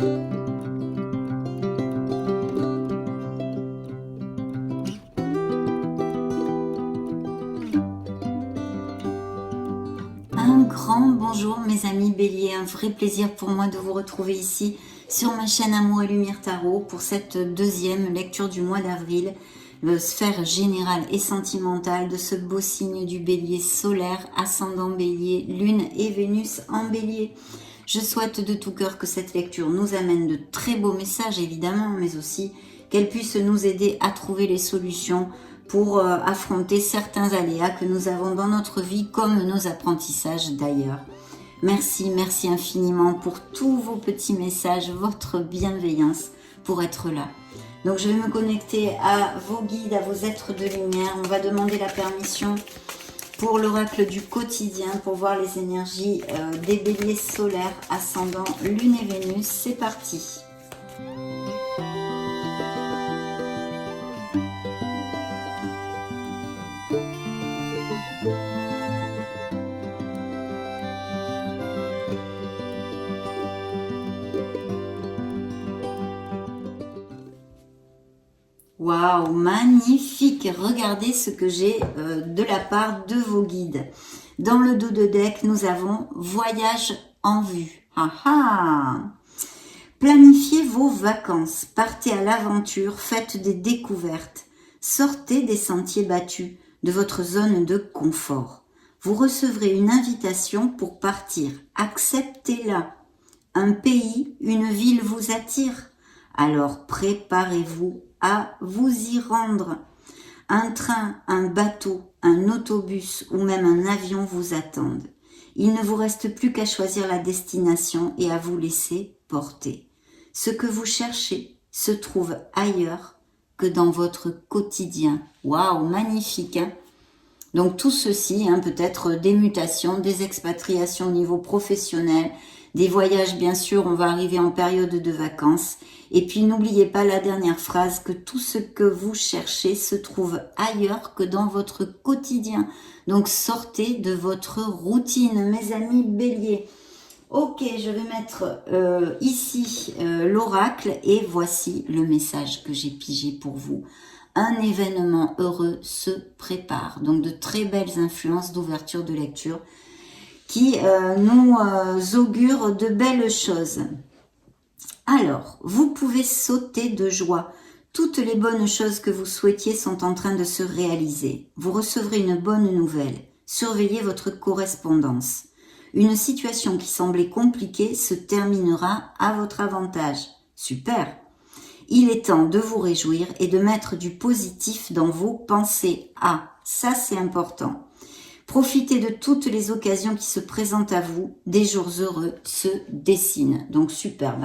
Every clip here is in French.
Un grand bonjour mes amis Bélier, un vrai plaisir pour moi de vous retrouver ici sur ma chaîne Amour et Lumière Tarot pour cette deuxième lecture du mois d'avril, le sphère générale et sentimentale de ce beau signe du Bélier solaire, ascendant Bélier, Lune et Vénus en Bélier. Je souhaite de tout cœur que cette lecture nous amène de très beaux messages évidemment, mais aussi qu'elle puisse nous aider à trouver les solutions pour affronter certains aléas que nous avons dans notre vie, comme nos apprentissages d'ailleurs. Merci infiniment pour tous vos petits messages, votre bienveillance pour être là. Donc je vais me connecter à vos guides, à vos êtres de lumière. On va demander la permission pour l'oracle du quotidien, pour voir les énergies des béliers solaires, ascendant Lune et Vénus. C'est parti. Waouh, magnifique! Regardez ce que j'ai de la part de vos guides. Dans le dos de deck, nous avons voyage en vue. Ah ah! Planifiez vos vacances, partez à l'aventure, faites des découvertes, sortez des sentiers battus, de votre zone de confort. Vous recevrez une invitation pour partir, acceptez-la. Un pays, une ville vous attire, alors préparez-vous à vous y rendre. Un train, un bateau, un autobus ou même un avion vous attendent. Il ne vous reste plus qu'à choisir la destination et à vous laisser porter. Ce que vous cherchez se trouve ailleurs que dans votre quotidien. Waouh, magnifique, hein? Donc tout ceci, peut-être des mutations, des expatriations au niveau professionnel, des voyages bien sûr, on va arriver en période de vacances. Et puis n'oubliez pas la dernière phrase, que tout ce que vous cherchez se trouve ailleurs que dans votre quotidien. Donc sortez de votre routine, mes amis béliers. Ok, je vais mettre ici l'oracle et voici le message que j'ai pigé pour vous. Un événement heureux se prépare. Donc de très belles influences d'ouverture de lecture qui nous augurent de belles choses. Alors, vous pouvez sauter de joie. Toutes les bonnes choses que vous souhaitiez sont en train de se réaliser. Vous recevrez une bonne nouvelle. Surveillez votre correspondance. Une situation qui semblait compliquée se terminera à votre avantage. Super! Il est temps de vous réjouir et de mettre du positif dans vos pensées. Ah, ça c'est important. Profitez de toutes les occasions qui se présentent à vous. Des jours heureux se dessinent. Donc superbe.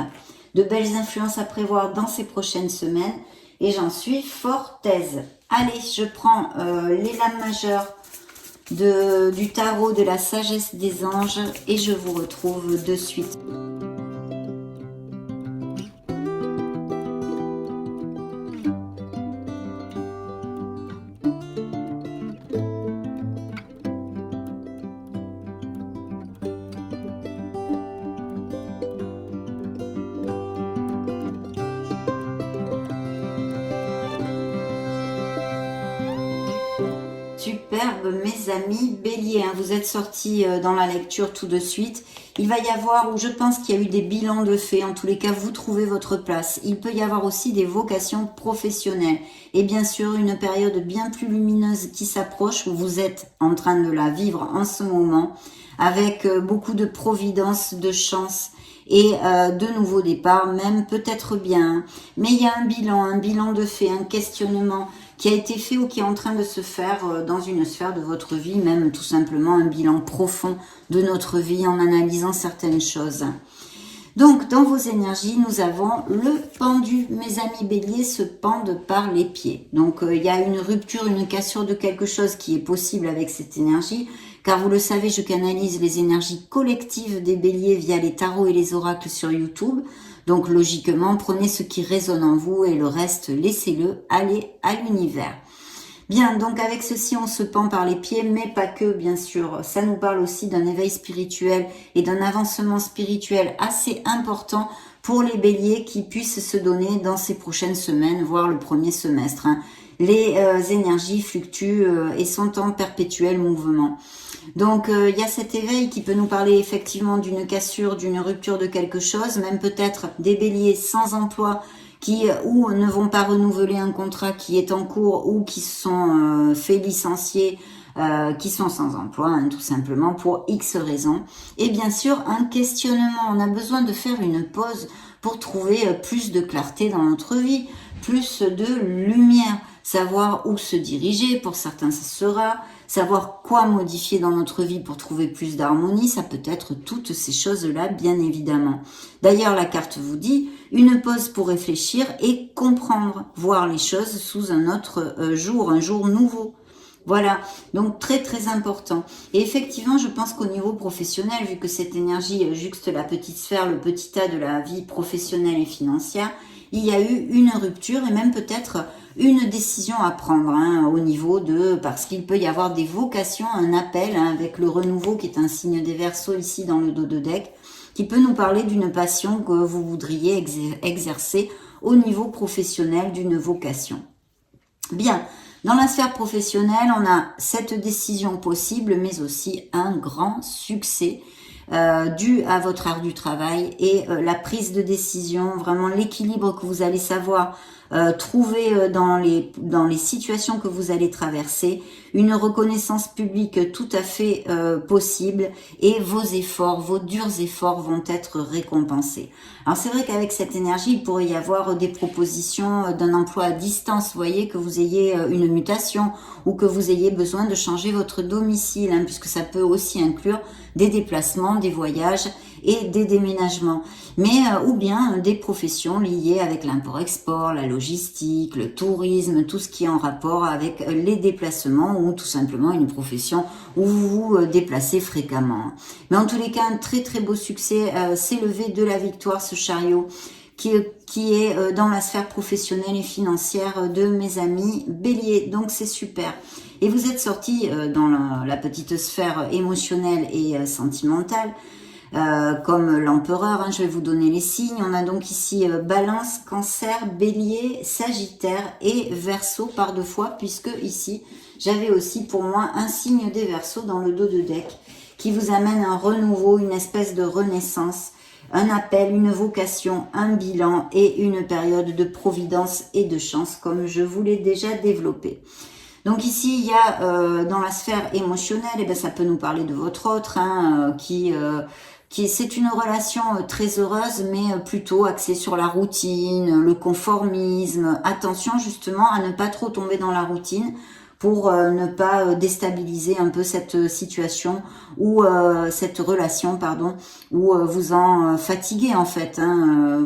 De belles influences à prévoir dans ces prochaines semaines. Et j'en suis fort aise. Allez, je prends les lames majeures du tarot de la sagesse des anges. Et je vous retrouve de suite. Superbe mes amis béliers, vous êtes sortis dans la lecture tout de suite. Il va y avoir, ou je pense qu'il y a eu des bilans de faits, en tous les cas vous trouvez votre place. Il peut y avoir aussi des vocations professionnelles et bien sûr une période bien plus lumineuse qui s'approche, où vous êtes en train de la vivre en ce moment, avec beaucoup de providence, de chance et de nouveaux départs, même peut-être bien. Mais il y a un bilan de fait, un questionnement qui a été fait ou qui est en train de se faire dans une sphère de votre vie, même tout simplement un bilan profond de notre vie en analysant certaines choses. Donc, dans vos énergies, nous avons le pendu. Mes amis béliers se pendent par les pieds. Donc, il y a une rupture, une cassure de quelque chose qui est possible avec cette énergie, car vous le savez, je canalise les énergies collectives des béliers via les tarots et les oracles sur YouTube. Donc logiquement, prenez ce qui résonne en vous et le reste, laissez-le aller à l'univers. Bien, donc avec ceci, on se pend par les pieds, mais pas que, bien sûr. Ça nous parle aussi d'un éveil spirituel et d'un avancement spirituel assez important pour les béliers qui puissent se donner dans ces prochaines semaines, voire le premier semestre. Les énergies fluctuent et sont en perpétuel mouvement. Donc il y a cet éveil qui peut nous parler effectivement d'une cassure, d'une rupture de quelque chose, même peut-être des béliers sans emploi qui ou ne vont pas renouveler un contrat qui est en cours ou qui sont fait licencier, qui sont sans emploi, tout simplement pour X raisons. Et bien sûr, un questionnement. On a besoin de faire une pause pour trouver plus de clarté dans notre vie, plus de lumière, savoir où se diriger. Pour certains, ça sera savoir quoi modifier dans notre vie pour trouver plus d'harmonie. Ça peut être toutes ces choses-là, bien évidemment. D'ailleurs, la carte vous dit une pause pour réfléchir et comprendre, voir les choses sous un autre jour, un jour nouveau. Voilà, donc très très important. Et effectivement, je pense qu'au niveau professionnel, vu que cette énergie juxte la petite sphère, le petit tas de la vie professionnelle et financière, il y a eu une rupture et même peut-être une décision à prendre au niveau de... Parce qu'il peut y avoir des vocations, un appel avec le renouveau qui est un signe des Verseaux ici dans le dos de deck, qui peut nous parler d'une passion que vous voudriez exercer au niveau professionnel, d'une vocation. Bien. Dans la sphère professionnelle, on a cette décision possible, mais aussi un grand succès dû à votre art du travail et la prise de décision, vraiment l'équilibre que vous allez savoir trouver dans les situations que vous allez traverser, une reconnaissance publique tout à fait possible et vos efforts, vos durs efforts vont être récompensés. Alors c'est vrai qu'avec cette énergie, il pourrait y avoir des propositions d'un emploi à distance, vous voyez, que vous ayez une mutation ou que vous ayez besoin de changer votre domicile, puisque ça peut aussi inclure des déplacements, des voyages et des déménagements. Mais ou bien des professions liées avec l'import-export, la logistique, le tourisme, tout ce qui est en rapport avec les déplacements ou tout simplement une profession où vous vous déplacez fréquemment. Mais en tous les cas, un très très beau succès s'est levé de la victoire, ce chariot qui est dans la sphère professionnelle et financière de mes amis béliers. Donc c'est super. Et vous êtes sortis dans la petite sphère émotionnelle et sentimentale. Comme l'empereur, je vais vous donner les signes. On a donc ici Balance, Cancer, Bélier, Sagittaire et Verseau par deux fois, puisque ici, j'avais aussi pour moi un signe des Verseaux dans le dos de deck qui vous amène un renouveau, une espèce de renaissance, un appel, une vocation, un bilan et une période de providence et de chance, comme je vous l'ai déjà développé. Donc ici, il y a dans la sphère émotionnelle, ça peut nous parler de votre autre, c'est une relation très heureuse, mais plutôt axée sur la routine, le conformisme. Attention justement à ne pas trop tomber dans la routine pour ne pas déstabiliser un peu cette situation ou cette relation, où vous en fatiguez en fait.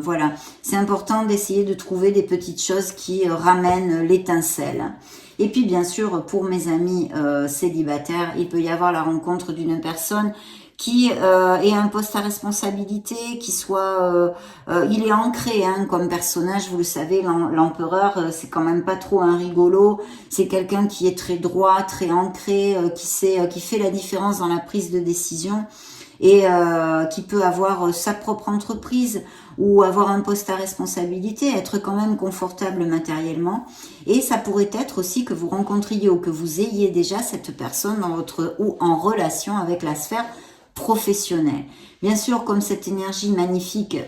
Voilà, c'est important d'essayer de trouver des petites choses qui ramènent l'étincelle. Et puis bien sûr, pour mes amis célibataires, il peut y avoir la rencontre d'une personne qui ait un poste à responsabilité, qui soit, il est ancré comme personnage, vous le savez, l'empereur, c'est quand même pas trop un rigolo, c'est quelqu'un qui est très droit, très ancré, qui fait la différence dans la prise de décision et qui peut avoir sa propre entreprise ou avoir un poste à responsabilité, être quand même confortable matériellement. Et ça pourrait être aussi que vous rencontriez ou que vous ayez déjà cette personne dans votre ou en relation avec la sphère professionnelle. Bien sûr, comme cette énergie magnifique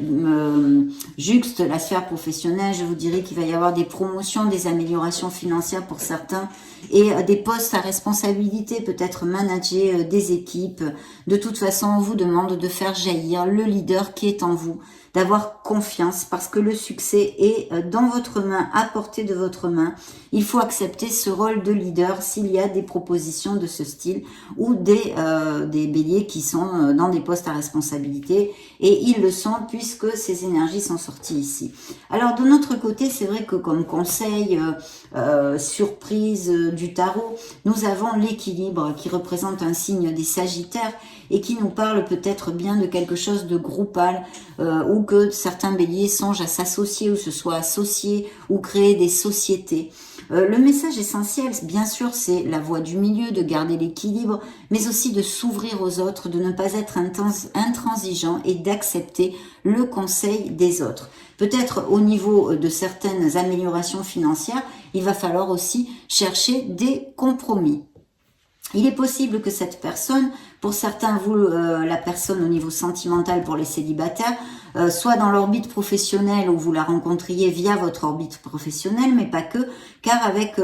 juxte la sphère professionnelle, je vous dirais qu'il va y avoir des promotions, des améliorations financières pour certains et des postes à responsabilité, peut-être manager des équipes. De toute façon, on vous demande de faire jaillir le leader qui est en vous, d'avoir confiance parce que le succès est dans votre main, à portée de votre main. Il faut accepter ce rôle de leader s'il y a des propositions de ce style ou des béliers qui sont dans des postes à responsabilité et ils le sont puisque ces énergies sont sorties ici. Alors de notre côté, c'est vrai que comme conseil, surprise du tarot, nous avons l'équilibre qui représente un signe des Sagittaires et qui nous parle peut-être bien de quelque chose de groupal ou que certains béliers songent à s'associer ou se soient associés ou créer des sociétés. Le message essentiel, bien sûr, c'est la voie du milieu, de garder l'équilibre, mais aussi de s'ouvrir aux autres, de ne pas être intransigeant et d'accepter le conseil des autres. Peut-être au niveau de certaines améliorations financières, il va falloir aussi chercher des compromis. Il est possible que cette personne, pour certains, vous, la personne au niveau sentimental pour les célibataires, soit dans l'orbite professionnelle où vous la rencontriez via votre orbite professionnelle, mais pas que, car avec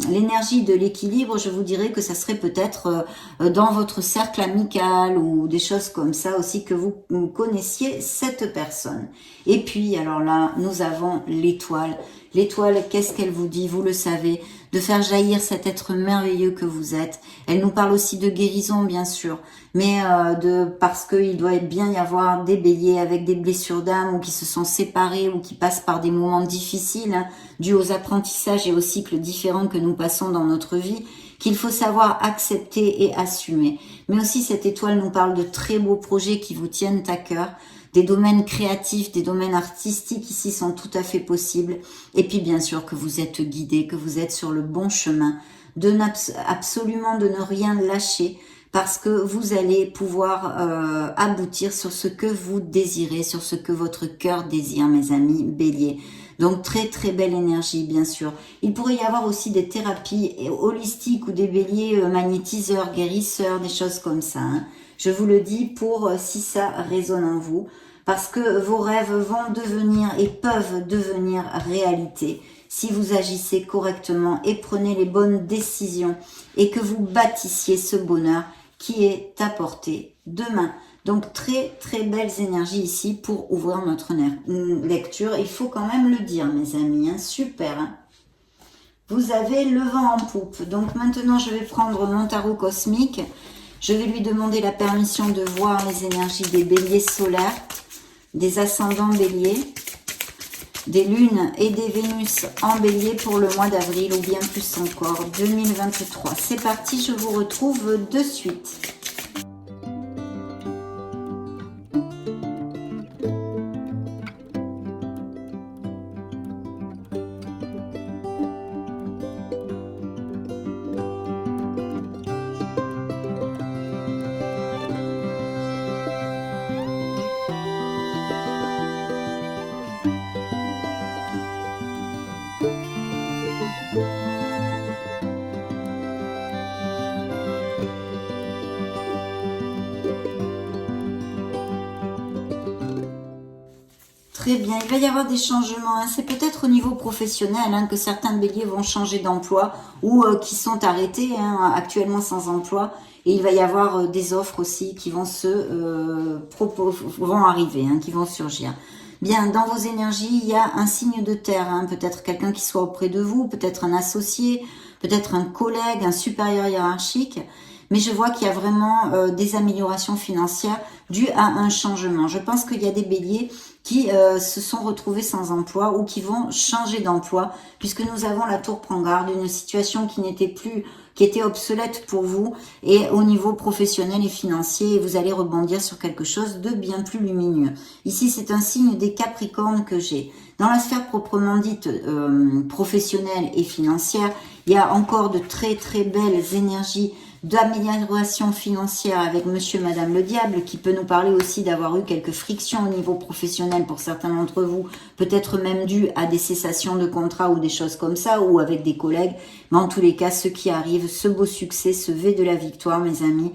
l'énergie de l'équilibre, je vous dirais que ça serait peut-être dans votre cercle amical ou des choses comme ça aussi que vous connaissiez cette personne. Et puis, alors là, nous avons l'étoile. L'étoile, qu'est-ce qu'elle vous dit? Vous le savez, de faire jaillir cet être merveilleux que vous êtes. Elle nous parle aussi de guérison, bien sûr, mais parce qu'il doit bien y avoir des béliers avec des blessures d'âme ou qui se sont séparés ou qui passent par des moments difficiles, hein, dus aux apprentissages et aux cycles différents que nous passons dans notre vie, qu'il faut savoir accepter et assumer. Mais aussi, cette étoile nous parle de très beaux projets qui vous tiennent à cœur. Des domaines créatifs, des domaines artistiques ici sont tout à fait possibles. Et puis bien sûr que vous êtes guidé, que vous êtes sur le bon chemin, absolument de ne rien lâcher parce que vous allez pouvoir aboutir sur ce que vous désirez, sur ce que votre cœur désire, mes amis béliers. Donc très très belle énergie, bien sûr. Il pourrait y avoir aussi des thérapies holistiques ou des béliers magnétiseurs, guérisseurs, des choses comme ça, hein. Je vous le dis pour si ça résonne en vous, parce que vos rêves vont devenir et peuvent devenir réalité si vous agissez correctement et prenez les bonnes décisions et que vous bâtissiez ce bonheur qui est à portée de main. Donc très très belles énergies ici pour ouvrir notre lecture. Il faut quand même le dire, mes amis, hein, super. Hein. Vous avez le vent en poupe. Donc maintenant je vais prendre mon tarot cosmique. Je vais lui demander la permission de voir les énergies des béliers solaires, des ascendants béliers, des lunes et des Vénus en bélier pour le mois d'avril ou bien plus encore 2023. C'est parti, je vous retrouve de suite. Très bien, il va y avoir des changements. Hein. C'est peut-être au niveau professionnel hein, que certains béliers vont changer d'emploi ou qui sont arrêtés hein, actuellement sans emploi. Et il va y avoir des offres aussi qui vont vont arriver, hein, qui vont surgir. Bien, dans vos énergies, il y a un signe de terre. Hein, peut-être quelqu'un qui soit auprès de vous, peut-être un associé, peut-être un collègue, un supérieur hiérarchique. Mais je vois qu'il y a vraiment des améliorations financières dues à un changement. Je pense qu'il y a des béliers qui se sont retrouvés sans emploi ou qui vont changer d'emploi puisque nous avons la tour prend garde, une situation qui n'était plus, qui était obsolète pour vous et au niveau professionnel et financier, vous allez rebondir sur quelque chose de bien plus lumineux. Ici, c'est un signe des Capricornes que j'ai. Dans la sphère proprement dite professionnelle et financière, il y a encore de très très belles énergies d'amélioration financière avec monsieur, madame le diable, qui peut nous parler aussi d'avoir eu quelques frictions au niveau professionnel pour certains d'entre vous, peut-être même dû à des cessations de contrats ou des choses comme ça, ou avec des collègues. Mais en tous les cas, ce qui arrive, ce beau succès, ce V de la victoire, mes amis,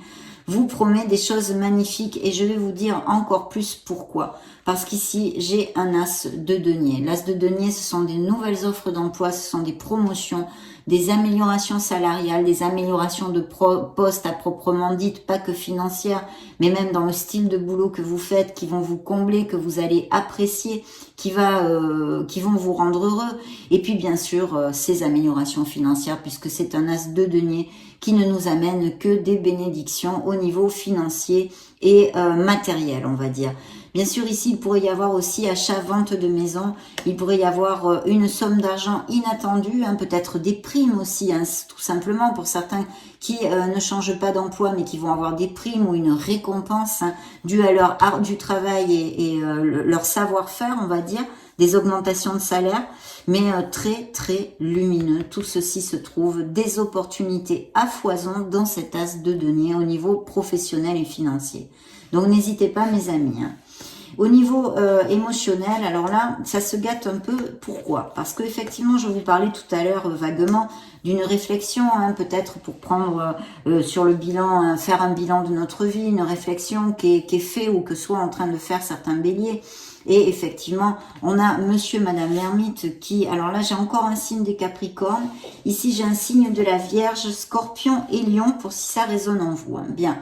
vous promet des choses magnifiques et je vais vous dire encore plus pourquoi. Parce qu'ici, j'ai un as de denier. L'as de denier, ce sont des nouvelles offres d'emploi, ce sont des promotions, des améliorations salariales, des améliorations de poste à proprement dite, pas que financières, mais même dans le style de boulot que vous faites, qui vont vous combler, que vous allez apprécier, qui vont vous rendre heureux. Et puis bien sûr, ces améliorations financières, puisque c'est un as de denier qui ne nous amène que des bénédictions au niveau financier et matériel, on va dire. Bien sûr, ici, il pourrait y avoir aussi achat-vente de maison. Il pourrait y avoir une somme d'argent inattendue, hein, peut-être des primes aussi, hein, tout simplement pour certains qui ne changent pas d'emploi, mais qui vont avoir des primes ou une récompense hein, due à leur art du travail et leur savoir-faire, on va dire, des augmentations de salaire, mais très très lumineux. Tout ceci se trouve des opportunités à foison dans cet as de denier au niveau professionnel et financier. Donc n'hésitez pas mes amis. Hein. Au niveau émotionnel, alors là, ça se gâte un peu. Pourquoi? Parce que effectivement, je vous parlais tout à l'heure vaguement d'une réflexion, hein, peut-être pour prendre sur le bilan, hein, faire un bilan de notre vie, une réflexion qui est fait ou que soit en train de faire certains béliers. Et effectivement, on a monsieur, madame l'ermite qui, alors là, j'ai encore un signe des Capricornes. Ici, j'ai un signe de la Vierge, Scorpion et Lion pour si ça résonne en vous. Hein. Bien.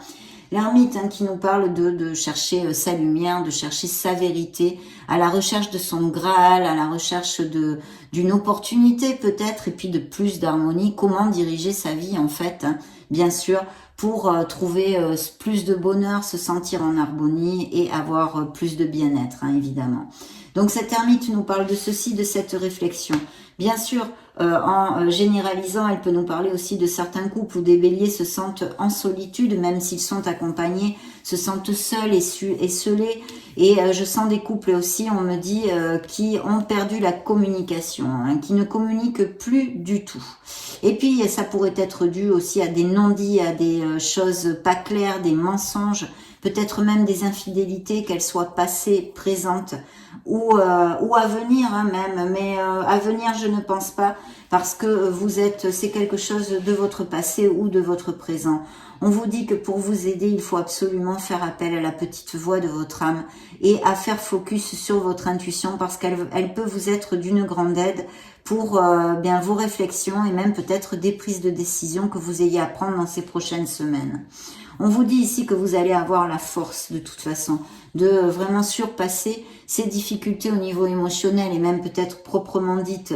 L'ermite hein, qui nous parle de chercher sa lumière, de chercher sa vérité, à la recherche de son Graal, à la recherche d'une opportunité peut-être, et puis de plus d'harmonie. Comment diriger sa vie en fait, hein, bien sûr, pour trouver plus de bonheur, se sentir en harmonie et avoir plus de bien-être, hein, évidemment. Donc cette ermite nous parle de ceci, de cette réflexion. Bien sûr, en généralisant, elle peut nous parler aussi de certains couples où des béliers se sentent en solitude, même s'ils sont accompagnés, se sentent seuls et scellés. Et je sens des couples aussi, on me dit, qui ont perdu la communication, hein, qui ne communiquent plus du tout. Et puis, ça pourrait être dû aussi à des non-dits, à des choses pas claires, des mensonges, peut-être même des infidélités, qu'elles soient passées, présentes ou à venir hein, même. Mais à venir, je ne pense pas, parce que c'est quelque chose de votre passé ou de votre présent. On vous dit que pour vous aider, il faut absolument faire appel à la petite voix de votre âme et à faire focus sur votre intuition parce qu'elle peut vous être d'une grande aide pour bien vos réflexions et même peut-être des prises de décision que vous ayez à prendre dans ces prochaines semaines. On vous dit ici que vous allez avoir la force de toute façon de vraiment surpasser ces difficultés au niveau émotionnel et même peut-être proprement dites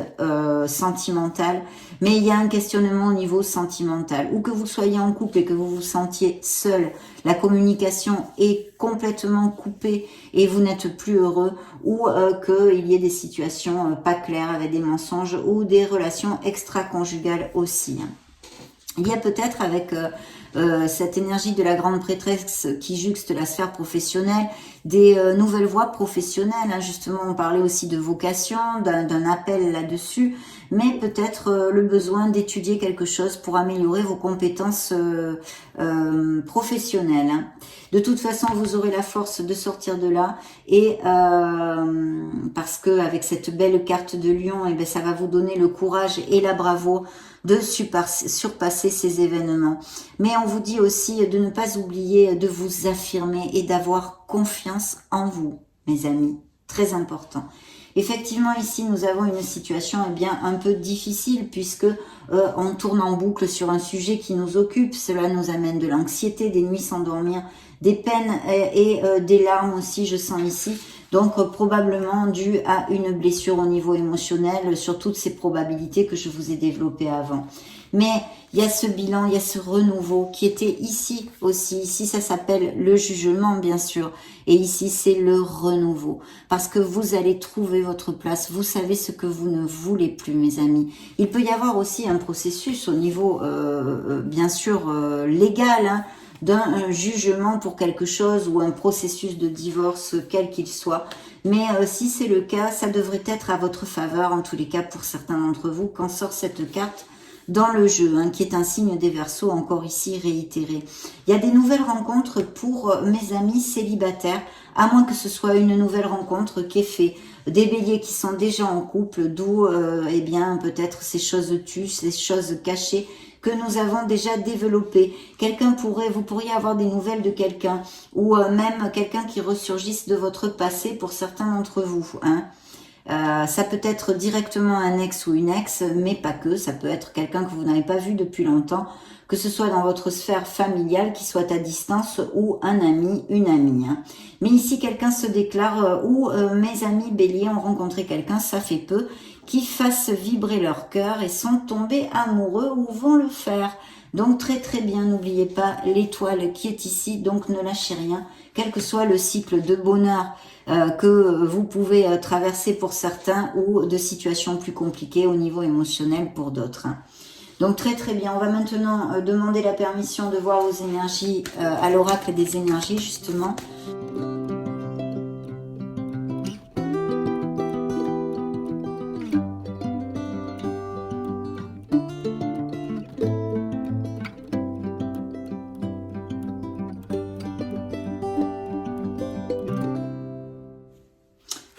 sentimentales. Mais il y a un questionnement au niveau sentimental. Ou que vous soyez en couple et que vous vous sentiez seul, la communication est complètement coupée et vous n'êtes plus heureux. Ou qu'il y ait des situations pas claires avec des mensonges ou des relations extra-conjugales aussi. Il y a peut-être avec cette énergie de la grande prêtresse qui juxte la sphère professionnelle, des nouvelles voies professionnelles. Hein. Justement, on parlait aussi de vocation, d'un appel là-dessus, mais peut-être le besoin d'étudier quelque chose pour améliorer vos compétences professionnelles. Hein. De toute façon, vous aurez la force de sortir de là et parce que avec cette belle carte de Lion, eh bien, ça va vous donner le courage et la bravoure de surpasser ces événements. Mais on vous dit aussi de ne pas oublier de vous affirmer et d'avoir confiance en vous, mes amis. Très important. Effectivement, ici, nous avons une situation eh bien un peu difficile puisque on tourne en boucle sur un sujet qui nous occupe. Cela nous amène de l'anxiété, des nuits sans dormir, des peines et des larmes aussi, je sens ici. Donc probablement dû à une blessure au niveau émotionnel sur toutes ces probabilités que je vous ai développées avant. Mais il y a ce bilan, il y a ce renouveau qui était ici aussi. Ici, ça s'appelle le jugement, bien sûr. Et ici, c'est le renouveau. Parce que vous allez trouver votre place. Vous savez ce que vous ne voulez plus, mes amis. Il peut y avoir aussi un processus au niveau, bien sûr, légal, hein, d'un jugement pour quelque chose ou un processus de divorce, quel qu'il soit. Mais si c'est le cas, ça devrait être à votre faveur, en tous les cas pour certains d'entre vous, quand sort cette carte dans le jeu, hein, qui est un signe des Verseaux, encore ici réitéré. Il y a des nouvelles rencontres pour mes amis célibataires, à moins que ce soit une nouvelle rencontre qui est faite. Des béliers qui sont déjà en couple, d'où eh bien peut-être ces choses tues, ces choses cachées que nous avons déjà développées. Vous pourriez avoir des nouvelles de quelqu'un, ou même quelqu'un qui ressurgisse de votre passé pour certains d'entre vous, hein. Ça peut être directement un ex ou une ex, mais pas que. Ça peut être quelqu'un que vous n'avez pas vu depuis longtemps, que ce soit dans votre sphère familiale, qui soit à distance, ou un ami, une amie. Hein. Mais ici, quelqu'un se déclare, ou mes amis béliers ont rencontré quelqu'un, ça fait peu, qui fasse vibrer leur cœur et sont tombés amoureux ou vont le faire. Donc très très bien, n'oubliez pas l'étoile qui est ici, donc ne lâchez rien, quel que soit le cycle de bonheur que vous pouvez traverser pour certains ou de situations plus compliquées au niveau émotionnel pour d'autres. Donc très très bien, on va maintenant demander la permission de voir vos énergies à l'oracle des énergies justement.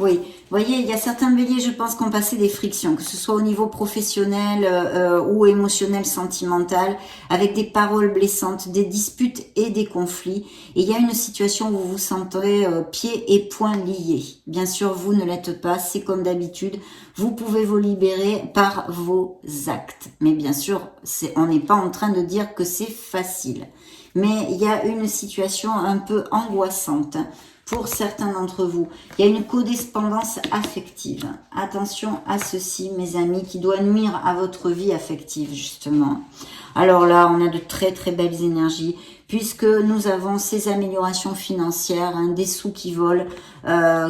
Oui, vous voyez, il y a certains béliers, je pense, qui ont passé des frictions, que ce soit au niveau professionnel ou émotionnel, sentimental, avec des paroles blessantes, des disputes et des conflits. Et il y a une situation où vous vous sentez pieds et poings liés. Bien sûr, vous ne l'êtes pas, c'est comme d'habitude. Vous pouvez vous libérer par vos actes. Mais bien sûr, on n'est pas en train de dire que c'est facile. Mais il y a une situation un peu angoissante pour certains d'entre vous. Il y a une codépendance affective. Attention à ceci, mes amis, qui doit nuire à votre vie affective, justement. Alors là, on a de très très belles énergies, puisque nous avons ces améliorations financières, hein, des sous qui volent,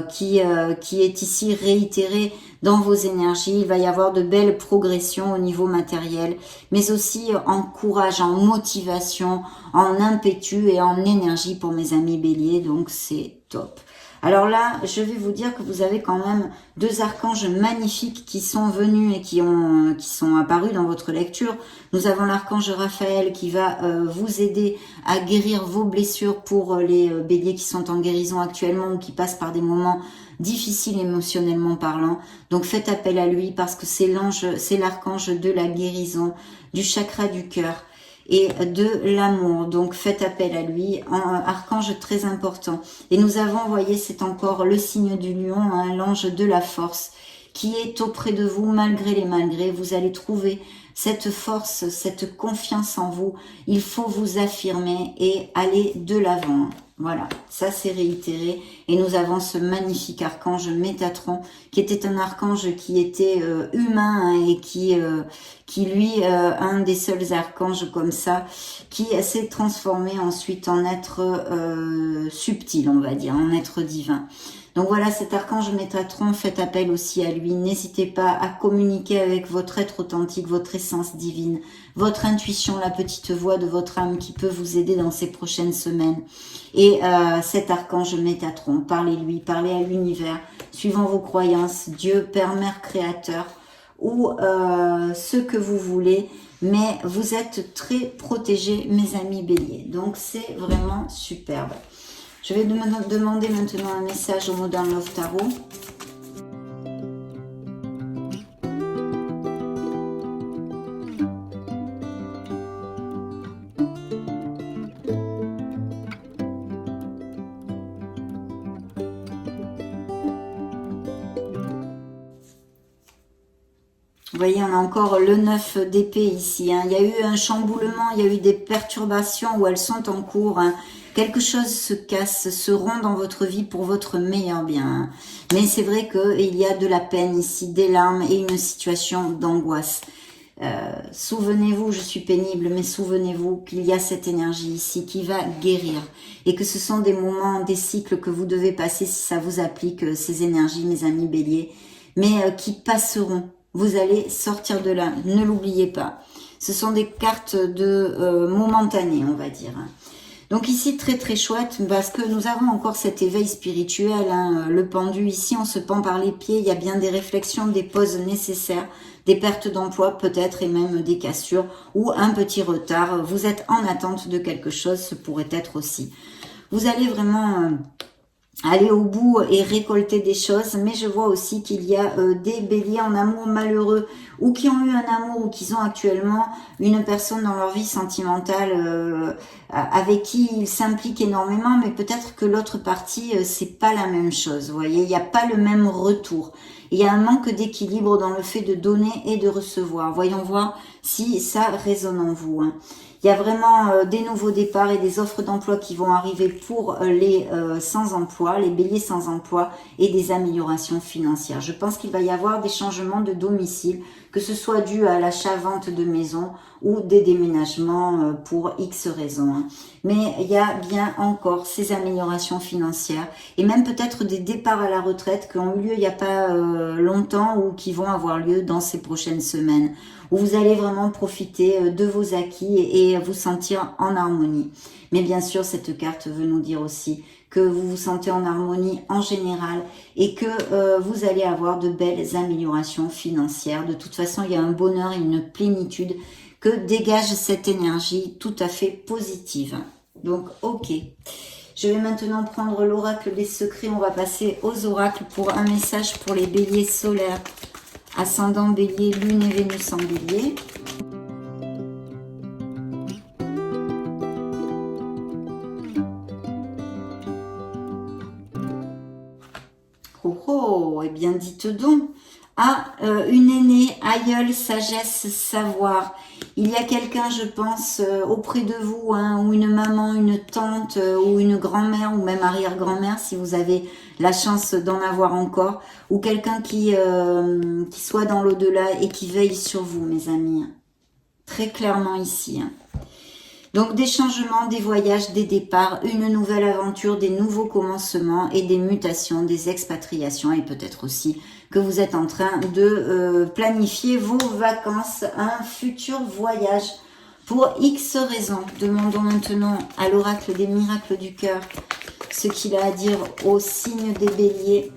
qui est ici réitéré dans vos énergies. Il va y avoir de belles progressions au niveau matériel, mais aussi en courage, en motivation, en impétu et en énergie pour mes amis béliers, donc c'est top. Alors là, je vais vous dire que vous avez quand même deux archanges magnifiques qui sont venus et qui sont apparus dans votre lecture. Nous avons l'archange Raphaël qui va vous aider à guérir vos blessures pour les béliers qui sont en guérison actuellement ou qui passent par des moments difficiles émotionnellement parlant. Donc faites appel à lui parce que c'est l'archange de la guérison, du chakra du cœur et de l'amour. Donc faites appel à lui, un archange très important. Et nous avons, vous voyez, c'est encore le signe du lion, hein, l'ange de la force, qui est auprès de vous malgré les malgrés. Vous allez trouver cette force, cette confiance en vous. Il faut vous affirmer et aller de l'avant. Voilà, ça c'est réitéré. Et nous avons ce magnifique archange Métatron, qui était un archange qui était humain, hein, et qui lui, un des seuls archanges comme ça, qui s'est transformé ensuite en être subtil, on va dire, en être divin. Donc voilà, cet archange Métatron, faites appel aussi à lui. N'hésitez pas à communiquer avec votre être authentique, votre essence divine, votre intuition, la petite voix de votre âme qui peut vous aider dans ces prochaines semaines. Et cet archange Métatron, parlez-lui, parlez à l'univers, suivant vos croyances, Dieu, Père, Mère, Créateur, ou ce que vous voulez. Mais vous êtes très protégés, mes amis béliers. Donc c'est vraiment superbe. Je vais demander maintenant un message au Modern Love Tarot. Vous voyez, on a encore le 9 d'épée ici, hein. Il y a eu un chamboulement, il y a eu des perturbations où elles sont en cours, hein. Quelque chose se casse, se rompt dans votre vie pour votre meilleur bien, hein. Mais c'est vrai qu'il y a de la peine ici, des larmes et une situation d'angoisse. Souvenez-vous, je suis pénible, mais souvenez-vous qu'il y a cette énergie ici qui va guérir. Et que ce sont des moments, des cycles que vous devez passer si ça vous applique, ces énergies, mes amis béliers, mais qui passeront. Vous allez sortir de là, ne l'oubliez pas. Ce sont des cartes de momentanées, on va dire. Donc ici, très très chouette, parce que nous avons encore cet éveil spirituel, hein, le pendu. Ici, on se pend par les pieds, il y a bien des réflexions, des pauses nécessaires, des pertes d'emploi peut-être, et même des cassures, ou un petit retard. Vous êtes en attente de quelque chose, ce pourrait être aussi. Vous allez vraiment aller au bout et récolter des choses, mais je vois aussi qu'il y a des béliers en amour malheureux ou qui ont eu un amour ou qui ont actuellement une personne dans leur vie sentimentale avec qui ils s'impliquent énormément, mais peut-être que l'autre partie c'est pas la même chose, vous voyez, il n'y a pas le même retour. Il y a un manque d'équilibre dans le fait de donner et de recevoir. Voyons voir si ça résonne en vous, hein. Il y a vraiment des nouveaux départs et des offres d'emploi qui vont arriver pour les sans-emploi, les béliers sans-emploi et des améliorations financières. Je pense qu'il va y avoir des changements de domicile, que ce soit dû à l'achat-vente de maison ou des déménagements pour X raisons. Hein. Mais il y a bien encore ces améliorations financières et même peut-être des départs à la retraite qui ont eu lieu il n'y a pas longtemps ou qui vont avoir lieu dans ces prochaines semaines, où vous allez vraiment profiter de vos acquis et vous sentir en harmonie. Mais bien sûr, cette carte veut nous dire aussi que vous vous sentez en harmonie en général et que vous allez avoir de belles améliorations financières. De toute façon, il y a un bonheur et une plénitude que dégage cette énergie tout à fait positive. Donc, ok. Je vais maintenant prendre l'oracle des secrets. On va passer aux oracles pour un message pour les béliers solaires, ascendant bélier, lune et Vénus en bélier. Oh oh, eh bien dites donc, une aînée, aïeul, sagesse, savoir. Il y a quelqu'un, je pense, auprès de vous, hein, ou une maman, une tante, ou une grand-mère, ou même arrière-grand-mère, si vous avez la chance d'en avoir encore, ou quelqu'un qui soit dans l'au-delà et qui veille sur vous, mes amis. Très clairement ici. Hein. Donc des changements, des voyages, des départs, une nouvelle aventure, des nouveaux commencements et des mutations, des expatriations et peut-être aussi que vous êtes en train de planifier vos vacances, un futur voyage pour X raisons. Demandons maintenant à l'oracle des miracles du cœur ce qu'il a à dire au signe des béliers.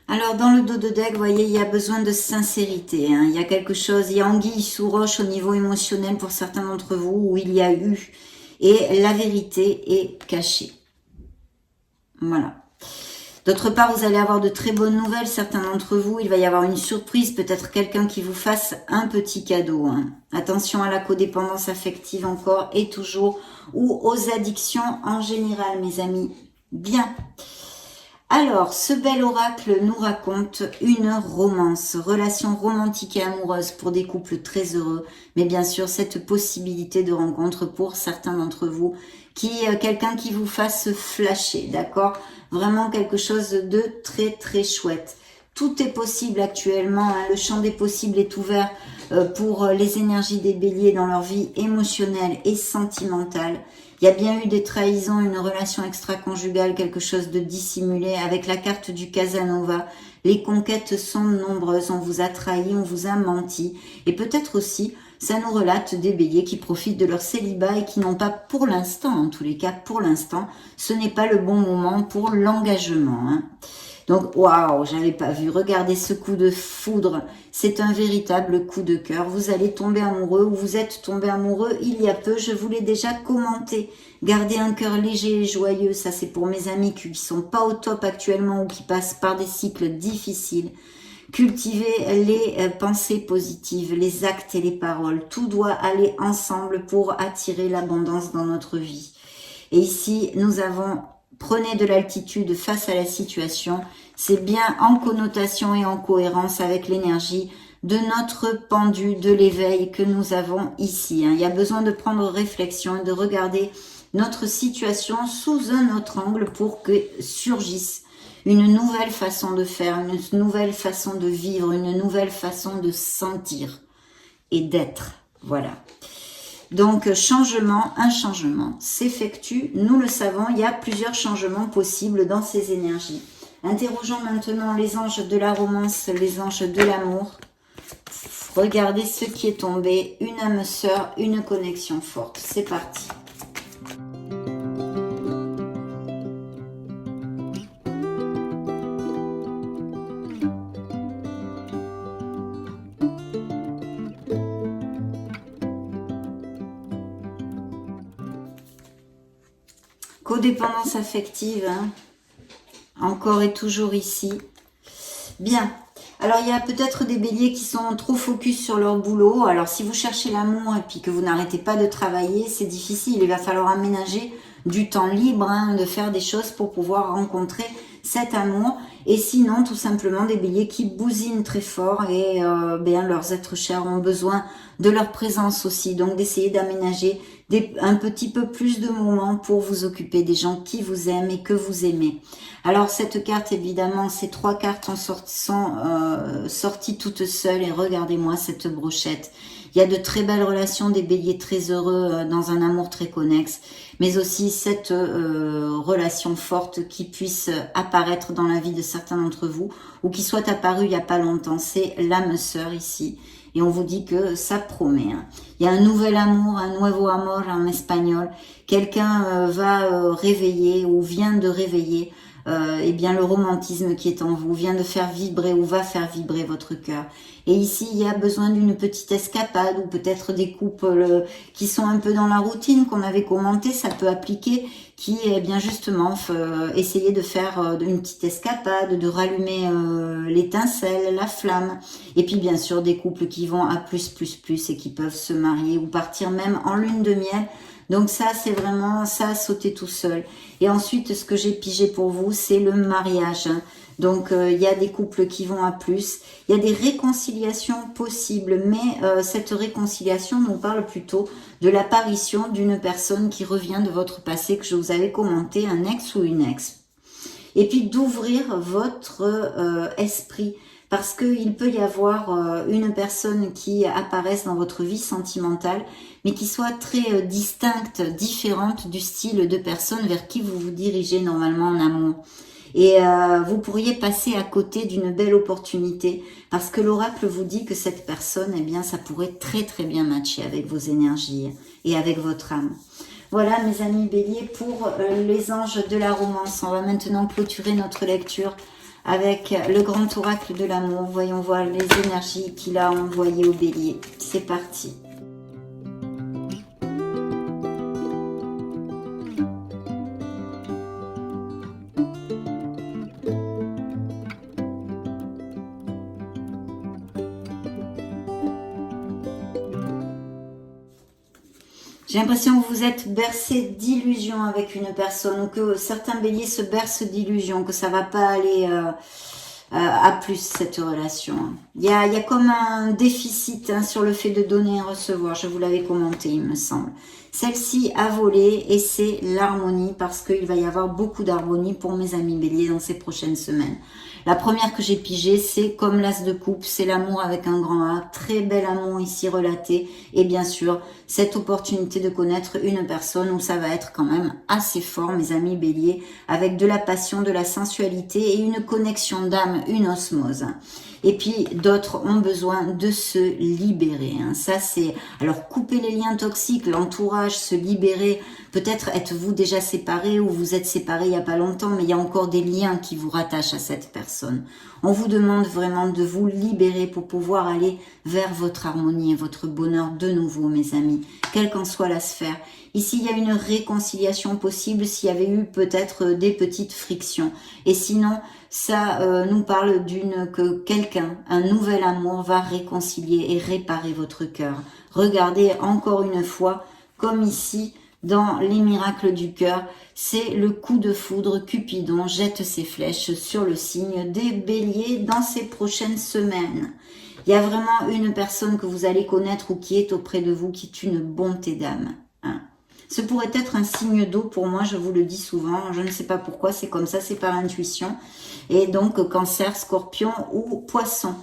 Alors, dans le dos de deck, vous voyez, il y a besoin de sincérité. Hein. Il y a quelque chose, il y a anguille sous roche au niveau émotionnel pour certains d'entre vous, où il y a eu. Et la vérité est cachée. Voilà. D'autre part, vous allez avoir de très bonnes nouvelles, certains d'entre vous. Il va y avoir une surprise, peut-être quelqu'un qui vous fasse un petit cadeau. Hein. Attention à la codépendance affective encore et toujours, ou aux addictions en général, mes amis. Bien. Alors, ce bel oracle nous raconte une romance, relation romantique et amoureuse pour des couples très heureux, mais bien sûr cette possibilité de rencontre pour certains d'entre vous, quelqu'un qui vous fasse flasher, d'accord? Vraiment quelque chose de très très chouette. Tout est possible actuellement, hein, le champ des possibles est ouvert pour les énergies des béliers dans leur vie émotionnelle et sentimentale. Il y a bien eu des trahisons, une relation extra-conjugale, quelque chose de dissimulé. Avec la carte du Casanova, les conquêtes sont nombreuses. On vous a trahi, on vous a menti. Et peut-être aussi, ça nous relate des béliers qui profitent de leur célibat et qui n'ont pas, pour l'instant, en tous les cas, pour l'instant, ce n'est pas le bon moment pour l'engagement. Hein. Donc, waouh, j'avais pas vu. Regardez ce coup de foudre. C'est un véritable coup de cœur. Vous allez tomber amoureux ou vous êtes tombé amoureux il y a peu. Je vous l'ai déjà commenté. Gardez un cœur léger et joyeux. Ça, c'est pour mes amis qui sont pas au top actuellement ou qui passent par des cycles difficiles. Cultivez les pensées positives, les actes et les paroles. Tout doit aller ensemble pour attirer l'abondance dans notre vie. Et ici, nous avons... Prenez de l'altitude face à la situation. C'est bien en connotation et en cohérence avec l'énergie de notre pendu de l'éveil que nous avons ici. Il y a besoin de prendre réflexion et de regarder notre situation sous un autre angle pour que surgisse une nouvelle façon de faire, une nouvelle façon de vivre, une nouvelle façon de sentir et d'être. Voilà. Donc, un changement s'effectue. Nous le savons, il y a plusieurs changements possibles dans ces énergies. Interrogeons maintenant les anges de la romance, les anges de l'amour. Regardez ce qui est tombé. Une âme sœur, une connexion forte. C'est parti. Codépendance affective, hein. Encore et toujours ici. Bien. Alors, il y a peut-être des béliers qui sont trop focus sur leur boulot. Alors, si vous cherchez l'amour et puis que vous n'arrêtez pas de travailler, c'est difficile. Il va falloir aménager du temps libre, hein, de faire des choses pour pouvoir rencontrer cet amour. Et sinon, tout simplement, des béliers qui bousinent très fort et bien leurs êtres chers ont besoin de leur présence aussi. Donc, d'essayer d'aménager un petit peu plus de moments pour vous occuper des gens qui vous aiment et que vous aimez. Alors, cette carte, évidemment, ces 3 cartes sont sorties toutes seules. Et regardez-moi cette brochette. Il y a de très belles relations, des béliers très heureux dans un amour très connexe, mais aussi cette relation forte qui puisse apparaître dans la vie de certains d'entre vous ou qui soit apparue il n'y a pas longtemps. C'est l'âme sœur ici. Et on vous dit que ça promet. Hein. Il y a un nouvel amour, un nuevo amor en espagnol. Quelqu'un va réveiller ou vient de réveiller eh bien le romantisme qui est en vous, vient de faire vibrer ou va faire vibrer votre cœur. Et ici, il y a besoin d'une petite escapade ou peut-être des couples qui sont un peu dans la routine qu'on avait commenté, ça peut appliquer, qui est bien justement essayer de faire une petite escapade, de rallumer l'étincelle, la flamme. Et puis bien sûr des couples qui vont à plus et qui peuvent se marier ou partir même en lune de miel. Donc ça, c'est vraiment ça à sauter tout seul. Et ensuite, ce que j'ai pigé pour vous, c'est le mariage. Donc, il y a des couples qui vont à plus. Il y a des réconciliations possibles, mais cette réconciliation nous parle plutôt de l'apparition d'une personne qui revient de votre passé que je vous avais commenté, un ex ou une ex. Et puis d'ouvrir votre esprit. Parce qu'il peut y avoir une personne qui apparaisse dans votre vie sentimentale, mais qui soit très distincte, différente du style de personne vers qui vous vous dirigez normalement en amour. Et vous pourriez passer à côté d'une belle opportunité, parce que l'oracle vous dit que cette personne, eh bien, ça pourrait très très bien matcher avec vos énergies et avec votre âme. Voilà mes amis béliers pour les anges de la romance. On va maintenant clôturer notre lecture avec le grand oracle de l'amour. Voyons voir les énergies qu'il a envoyées au bélier. C'est parti. J'ai l'impression que vous êtes bercé d'illusions avec une personne ou que certains béliers se bercent d'illusions, que ça va pas aller à plus cette relation. Il y a comme un déficit sur le fait de donner et recevoir, je vous l'avais commenté il me semble. Celle-ci a volé et c'est l'harmonie parce qu'il va y avoir beaucoup d'harmonie pour mes amis béliers dans ces prochaines semaines. La première que j'ai pigée, c'est comme l'as de coupe, c'est l'amour avec un grand A, très bel amour ici relaté et bien sûr cette opportunité de connaître une personne où ça va être quand même assez fort mes amis béliers avec de la passion, de la sensualité et une connexion d'âme, une osmose. Et puis d'autres ont besoin de se libérer. Ça c'est, alors couper les liens toxiques, l'entourage, se libérer. Peut-être êtes-vous déjà séparés ou vous êtes séparés il n'y a pas longtemps, mais il y a encore des liens qui vous rattachent à cette personne. On vous demande vraiment de vous libérer pour pouvoir aller vers votre harmonie et votre bonheur de nouveau, mes amis, quelle qu'en soit la sphère. Ici, il y a une réconciliation possible s'il y avait eu peut-être des petites frictions. Et sinon, ça nous parle que quelqu'un, un nouvel amour, va réconcilier et réparer votre cœur. Regardez encore une fois, comme ici, dans les miracles du cœur, c'est le coup de foudre. Cupidon jette ses flèches sur le signe des béliers dans ces prochaines semaines. Il y a vraiment une personne que vous allez connaître ou qui est auprès de vous, qui est une bonté d'âme. Ce pourrait être un signe d'eau pour moi, je vous le dis souvent, je ne sais pas pourquoi, c'est comme ça, c'est par intuition. Et donc cancer, scorpion ou poisson.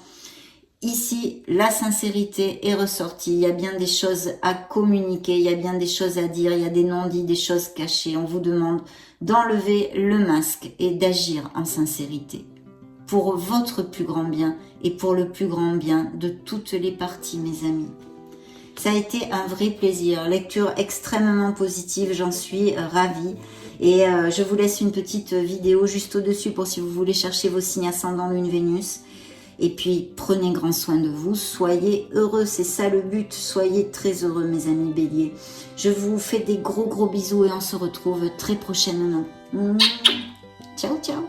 Ici, la sincérité est ressortie, il y a bien des choses à communiquer, il y a bien des choses à dire, il y a des non-dits, des choses cachées. On vous demande d'enlever le masque et d'agir en sincérité. Pour votre plus grand bien et pour le plus grand bien de toutes les parties, mes amis. Ça a été un vrai plaisir, lecture extrêmement positive, j'en suis ravie. Et je vous laisse une petite vidéo juste au-dessus pour si vous voulez chercher vos signes ascendants Lune Vénus. Et puis, prenez grand soin de vous, soyez heureux, c'est ça le but, soyez très heureux mes amis béliers. Je vous fais des gros bisous et on se retrouve très prochainement. Ciao, ciao.